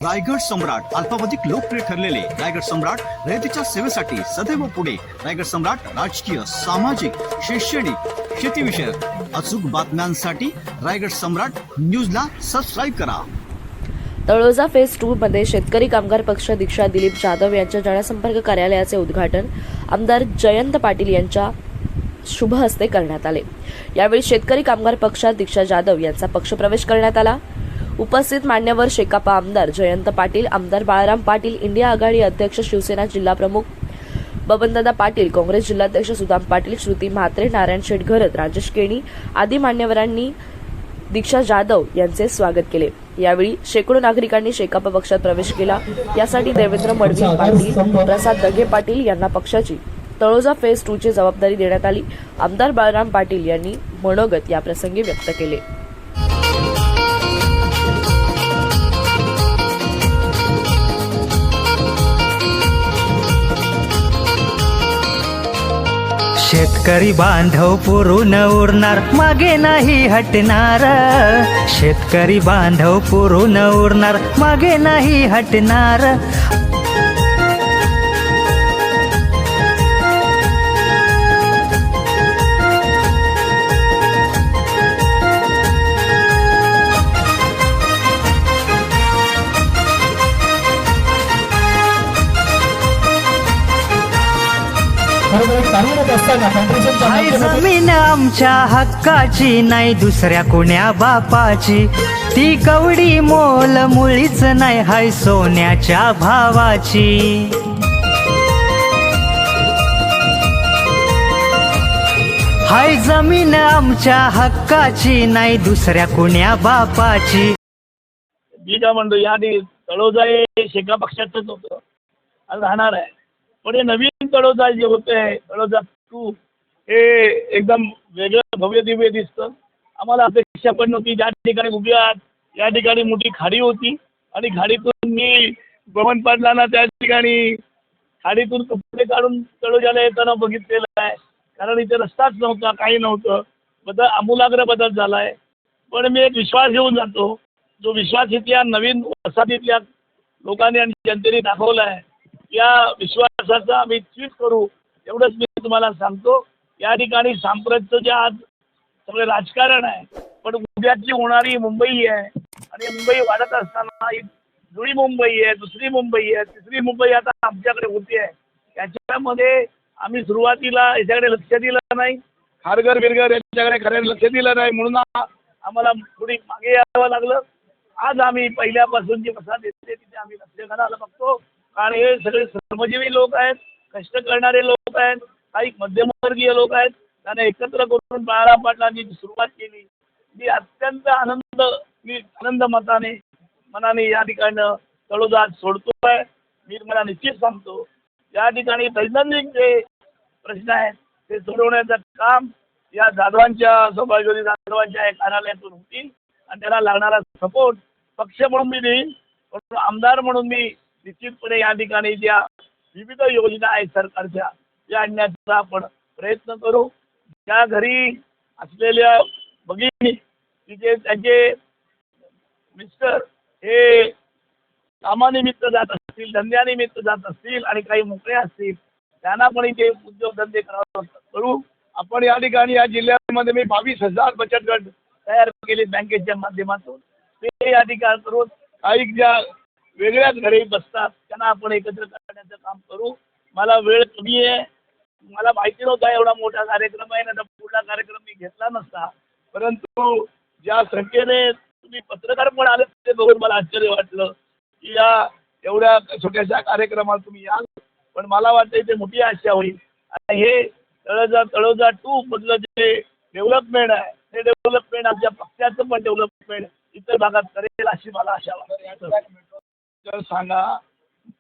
रायगड सम्राट अल्पावधिक लोकप्रिय ठरलेले रायगड सम्राट रयतेच्या सेवेसाठी सदैव पुढे. रायगड सम्राट राजकीय, सामाजिक, शैक्षणिक, शेतीविषयक अचूक बातम्यांसाठी रायगड सम्राट न्यूजला सबस्क्राईब करा. तळोजा फेज 2 मध्ये शेतकरी कामगार पक्ष दीक्षा दिलीप जाधव यांच्या जनसंपर्क कार्यालयाचे उद्घाटन आमदार जयंत पाटील यांच्या शुभ हस्ते करण्यात आले. यावेळी शेतकरी कामगार पक्षात दीक्षा जाधव यांचा पक्षप्रवेश करण्यात आला. उपस्थित मान्यवर शेकापा आमदार जयंत पाटील, आमदार बाळाराम पाटील, इंडिया आघाडी अध्यक्ष शिवसेना जिल्हा प्रमुख बबनदादा पाटील, काँग्रेस जिल्हाध्यक्ष सुदाम पाटील, श्रुती म्हात्रे, नारायण शेठ घरत, राजेश केणी आदी मान्यवरांनी दीक्षा जाधव यांचे स्वागत केले. यावेळी शेकडो नागरिकांनी शेकापा पक्षात प्रवेश केला. यासाठी देवेंद्र मडवी पाटील, प्रसाद दगे पाटील यांना पक्षाची तळोजा फेज 2 ची जबाबदारी देण्यात आली. आमदार बाळाराम पाटील यांनी मनोगत या प्रसंगी व्यक्त केले. शेतकरी बांधव पुरून उरणार, मागे नाही हटणार. शेतकरी बांधव पुरून उरणार, मागे नाही हटणार. हाय जमीन आमच्या हक्काची, नाही दुसऱ्या कुण्या बापाची. ती कवडी मोल मुळीच नाही, हाय सोन्याच्या भावाची. हाय जमीन आमच्या हक्काची, नाही दुसऱ्या कुण्या बापाची. मी काय म्हणतो, या तळोजा हे शेका पक्षाचंच होतं आणि राहणार आहे. पण हे नवीन तळोजा जे होतंय, तळोजा 2, हे एकदम वेगळं भव्य दिव्य दिसतं. आम्हाला अपेक्षा पण नव्हती. ज्या ठिकाणी उभी आहात या ठिकाणी मोठी खाडी होती आणि खाडीतून मी बबन पाटलांना त्या ठिकाणी खाडीतून कपडे काढून तळोजाला येताना बघितलेलं आहे. कारण इथे रस्ताच नव्हता, काही नव्हतं. बदल आमूलाग्र बदल झाला आहे. पण मी एक विश्वास घेऊन जातो, जो विश्वास इथल्या नवीन वसाहतीतल्या लोकांनी आणि जनतेने दाखवला आहे. या विश्वासाचा आम्ही चीज करू, एवढंच मी तुम्हाला सांगतो. या ठिकाणी सांप्रतचं जे आज सगळे राजकारण आहे, पण उद्याची होणारी मुंबई आहे आणि मुंबई वाढत असताना ही जुळी मुंबई आहे, दुसरी मुंबई आहे, तिसरी मुंबई आता आमच्याकडे होती आहे. याच्यामध्ये आम्ही सुरुवातीला याच्याकडे लक्ष दिलं नाही, खारघर बिरघर याच्याकडे खऱ्याने लक्ष दिलं नाही, म्हणून आम्हाला थोडी मागे यावं लागलं. आज आम्ही पहिल्यापासून जी वसाहत येते तिथे आम्ही लक्ष घालायला बघतो. कारण हे सगळे श्रमजीवी लोक आहेत, कष्ट करणारे लोक आहेत, काही मध्यमवर्गीय लोक आहेत. त्यांना एकत्र करून बाळाराम पाटलांनी जी सुरुवात केली, ती अत्यंत आनंद मनाने या ठिकाणं तळोजा सोडतोय. मी मला निश्चित सांगतो, या ठिकाणी दैनंदिन जे प्रश्न आहेत ते सोडवण्याचं काम या जाधवांच्या, सौभाग्यवती जाधवांच्या या कार्यालयातून होतील आणि त्याला लागणारा सपोर्ट पक्ष म्हणून मी देईन, पण आमदार म्हणून मी निश्चितपणे या ठिकाणी ज्या विविध योजना आहेत सरकारच्या, त्या आणण्याचा आपण प्रयत्न करू. त्या घरी असलेल्या भगिनी, तिथे त्यांचे मिस्टर हे कामानिमित्त जात असतील, धंद्यानिमित्त जात असतील आणि काही मोकळे असतील, त्यांना पण इथे उद्योगधंदे करू. आपण या ठिकाणी या जिल्ह्यामध्ये मी 22,000 बचत गट तयार केले बँकेच्या माध्यमातून. ते या ठिकाणी करून काही ज्या वेगळ्याच घरी बसतात त्यांना आपण एकत्र करण्याचं काम करू. मला वेळ कमी आहे, मला माहिती नव्हता एवढा मोठा कार्यक्रम आहे, ना पुढला कार्यक्रम मी घेतला नसता. परंतु ज्या संख्येने तुम्ही पत्रकार पण आले ते बघून मला आश्चर्य वाटलं की या एवढ्या छोट्याशा कार्यक्रमात तुम्ही याल. पण मला वाटतं इथे मोठी आशा होईल आणि हे तळोजा 2 मधलं जे डेव्हलपमेंट आहे, ते डेव्हलपमेंट आमच्या पक्षाचं पण डेव्हलपमेंट इतर भागात करेल अशी मला आशा वाटते. जर सांगा,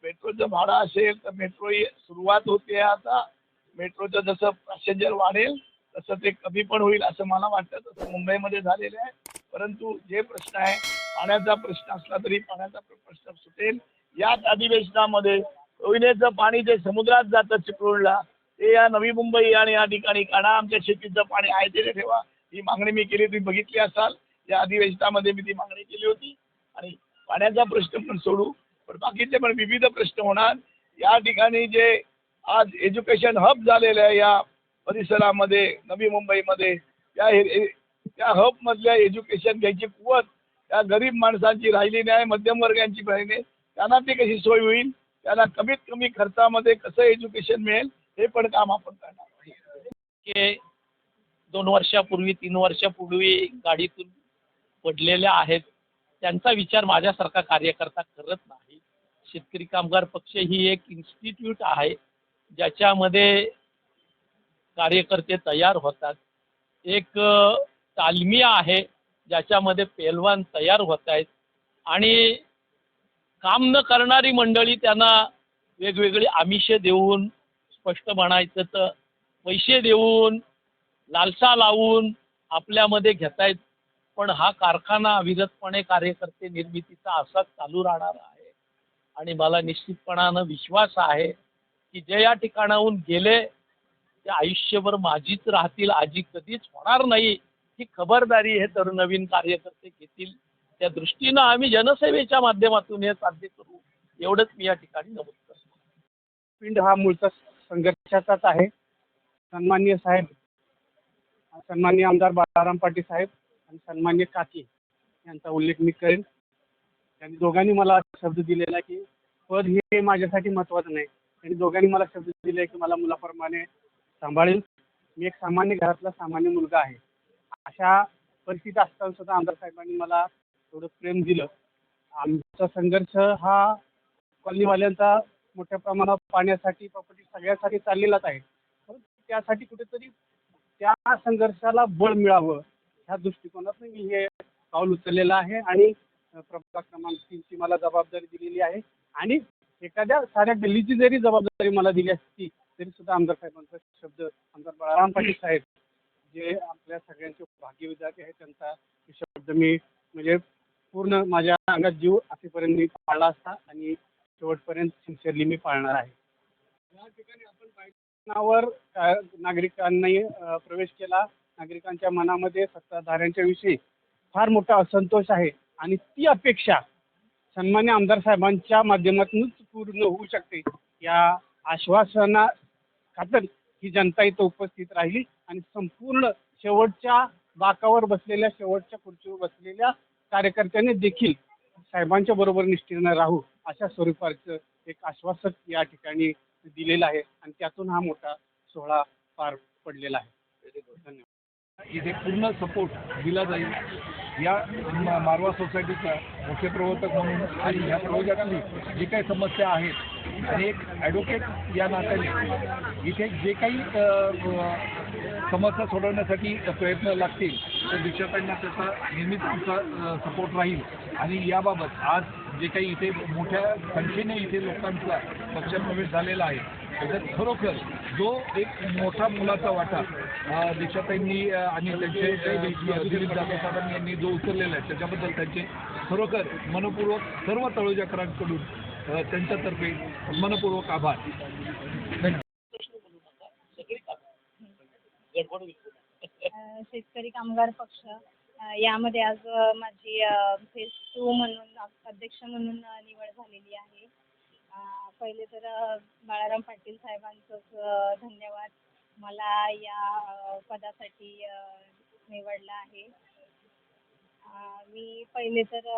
मेट्रोचं भाडं असेल तर मेट्रो सुरुवात होते. आता मेट्रोचं जसं पॅसेंजर वाढेल तसं ते कमी पण होईल असं मला वाटतं. तसं मुंबईमध्ये झालेलं आहे. परंतु जे प्रश्न आहे, पाण्याचा प्रश्न असला तरी पाण्याचा प्रश्न सुटेल. याच अधिवेशनामध्ये रोहिणीचं पाणी जे समुद्रात जातं चिपळूणला, ते या नवी मुंबई आणि या ठिकाणी काढा. आमच्या शेतीचं पाणी आहे ते ठेवा, ही मागणी मी केली, तुम्ही बघितली असाल. या अधिवेशनामध्ये मी ती मागणी केली होती आणि पाण्याचा प्रश्न पण सोडू, पण बाकीचे पण विविध प्रश्न होणार. या ठिकाणी जे आज एज्युकेशन हब झालेलं आहे या परिसरामध्ये, नवी मुंबईमध्ये, त्या हब मधल्या एज्युकेशन घ्यायची कुवत त्या गरीब माणसांची राहिली नाही, मध्यमवर्गांची राहिली नाही. त्यांना ती कशी सोय होईल, त्यांना कमीत कमी खर्चामध्ये कसं एज्युकेशन मिळेल, हे पण काम आपण करणार आहे. की 2 वर्षापूर्वी 3 वर्षापूर्वी गाडीतून पडलेल्या आहेत, त्यांचा विचार माझ्यासारखा कार्यकर्ता करत नाही. शेतकरी कामगार पक्ष ही एक इन्स्टिट्यूट आहे ज्याच्यामध्ये कार्यकर्ते तयार होतात. एक तालमी आहे ज्याच्यामध्ये पेलवान तयार होत आहेत आणि काम न करणारी मंडळी त्यांना वेगवेगळी आमिषे देऊन, स्पष्ट म्हणायचं तर पैसे देऊन, लालसा लावून आपल्यामध्ये घेतायत. पण हा कारखाना अविरतपणे कार्यकर्ते निर्मितीचा असाच चालू राहणार आहे आणि मला निश्चितपणानं विश्वास आहे की जे या ठिकाणाहून गेले ते आयुष्यभर माझीच राहतील, आजी कधीच होणार नाही, ही खबरदारी हे तर नवीन कार्यकर्ते घेतील. त्या दृष्टीनं आम्ही जनसेवेच्या माध्यमातून हे साध्य करू, एवढंच मी या ठिकाणी नमूद करतो. पिंड हा मूळचा संघर्षाचाच आहे. सन्माननीय साहेब, सन्माननीय आमदार बाळाराम पाटील साहेब आणि सन्माननीय काकी यांचा उल्लेख मी करेन. त्यांनी दोघांनी मला शब्द दिलेला आहे की पद हे माझ्यासाठी महत्त्वाचं नाही. त्यांनी दोघांनी मला शब्द दिले की मला मुलाप्रमाणे सांभाळेल. मी एक सामान्य घरातला सामान्य मुलगा आहे. अशा परिस्थिती असताना सुद्धा आमदार साहेबांनी मला एवढं प्रेम दिलं. आमचा संघर्ष हा कॉलनीवाल्यांचा मोठ्या प्रमाणात पाण्यासाठी, प्रॉपर्टी सगळ्यासाठी चाललेलाच आहे. परंतु त्यासाठी कुठेतरी त्या संघर्षाला बळ मिळावं ह्या दृष्टिकोनातून मी हे पाऊल उचललेलं आहे आणि प्रभाग क्रमांक 3ची मला जबाबदारी दिलेली आहे. आणि एखाद्या साऱ्या गल्लीची जरी जबाबदारी मला दिली असती तरी सुद्धा आमदार साहेबांचा शब्द, आमदार बाळाराम पाटील साहेब जे आपल्या सगळ्यांचे भाग्य विधाते आहेत, त्यांचा शब्द मी म्हणजे पूर्ण माझ्या अंगात जीव असेपर्यंत मी पाळला असता आणि शेवटपर्यंत सिन्सिअरली मी पाळणार आहे. या ठिकाणी आपण नावावर नागरिकांनी प्रवेश केला. नागरिकांच्या मनामध्ये सत्ताधाऱ्यांच्या विषयी फार मोठा असंतोष आहे आणि ती अपेक्षा सन्मान्य आमदार साहेबांच्या माध्यमातूनच पूर्ण होऊ शकते. या आश्वासना खातर ही जनता इथं उपस्थित राहिली आणि संपूर्ण शेवटच्या बाकावर बसलेल्या, शेवटच्या खुर्चीवर बसलेल्या कार्यकर्त्यांनी देखील साहेबांच्या बरोबर निष्ठेनं राहू अशा स्वरूपाचं एक आश्वासक या ठिकाणी दिलेलं आहे आणि त्यातून हा मोठा सोहळा पार पडलेला आहे. धन्यवाद. इथे पूर्ण सपोर्ट दिला जाईल. या मारवा सोसायटीचा मुख्य प्रवर्तक म्हणून आणि ह्या प्रवर्गातली जी काही समस्या आहेत आणि एक ॲडव्होकेट या नात्याने इथे जे काही समस्या सोडवण्यासाठी प्रयत्न लागतील तर दीक्षाताईंना त्याचा नेहमीच आमचा सपोर्ट राहील. आणि याबाबत आज जे काही इथे मोठ्या संख्येने इथे लोकांचा पक्षप्रवेश झालेला आहे त्याच्यात खरोखर जो एक मोठा मुलाचा वाटा दीक्षाताईंनी आणि त्यांचे दिलीप जाधव साहेबांनी यांनी जो उचललेला आहे त्याच्याबद्दल त्यांचे खरोखर मनपूर्वक सर्व तळोजाकरांकडून त्यांच्यातर्फे मनपूर्वक आभार. शेतकरी कामगार पक्ष यामध्ये आज माझी फेज 2 म्हणून अध्यक्ष म्हणून निवड झालेली आहे. पहिले तर बाळाराम पाटील साहेबांचंच धन्यवाद, मला या पदासाठी निवडलं आहे. मी पहिले तर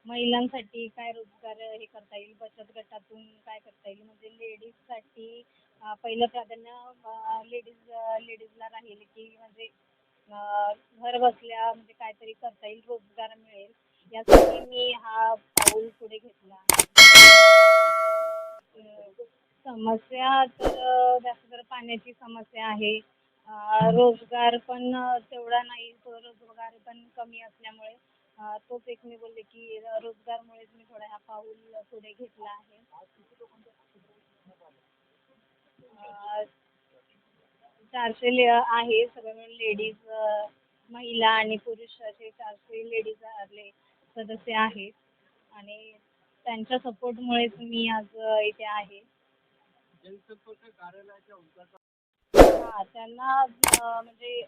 महिलांसाठी काय रोजगार हे करता येईल, बचत गटातून काय करता येईल, म्हणजे लेडीजसाठी पहिलं प्राधान्य लेडीजला राहील की म्हणजे घर बसल्या म्हणजे काहीतरी करता येईल, रोजगार मिळेल, यासाठी मी हा पाऊल पुढे घेतला. समस्या तर जास्त तर पाण्याची समस्या आहे. रोजगार पण तेवढा नाही, तो रोजगार पण कमी असल्यामुळे तोच एक मी बोलले की रोजगारमुळेच मी थोडा हा पाऊल पुढे घेतला आहे. 400 आहे सगळे मिळून लेडीज, महिला आणि पुरुष असे 400 लेडीज सदस्य आहेत आणि त्यांच्या सपोर्टमुळेच मी आज इथे आहे. जनसंपर्क कार्यालयाच्या उद्घाटन त्यांना म्हणजे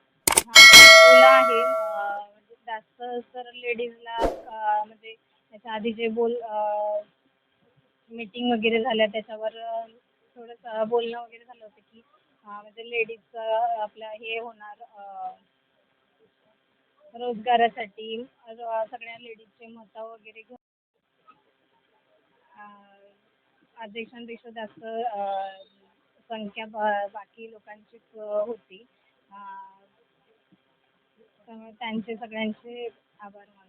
आहे म्हणजे जास्त तर लेडीजला म्हणजे त्याच्या आधी जे मीटिंग वगैरे झाल्या त्याच्यावर थोडंसं बोलणं वगैरे झालं होतं की म्हणजे लेडीजचं आपलं हे होणार रोजगारासाठी सगळ्या लेडीजचे मतं वगैरे घेऊन अध्यक्षांपेक्षा जास्त संख्या बाकी लोकांचीच होती. त्यामुळे त्यांचे सगळ्यांचे आभार मानते.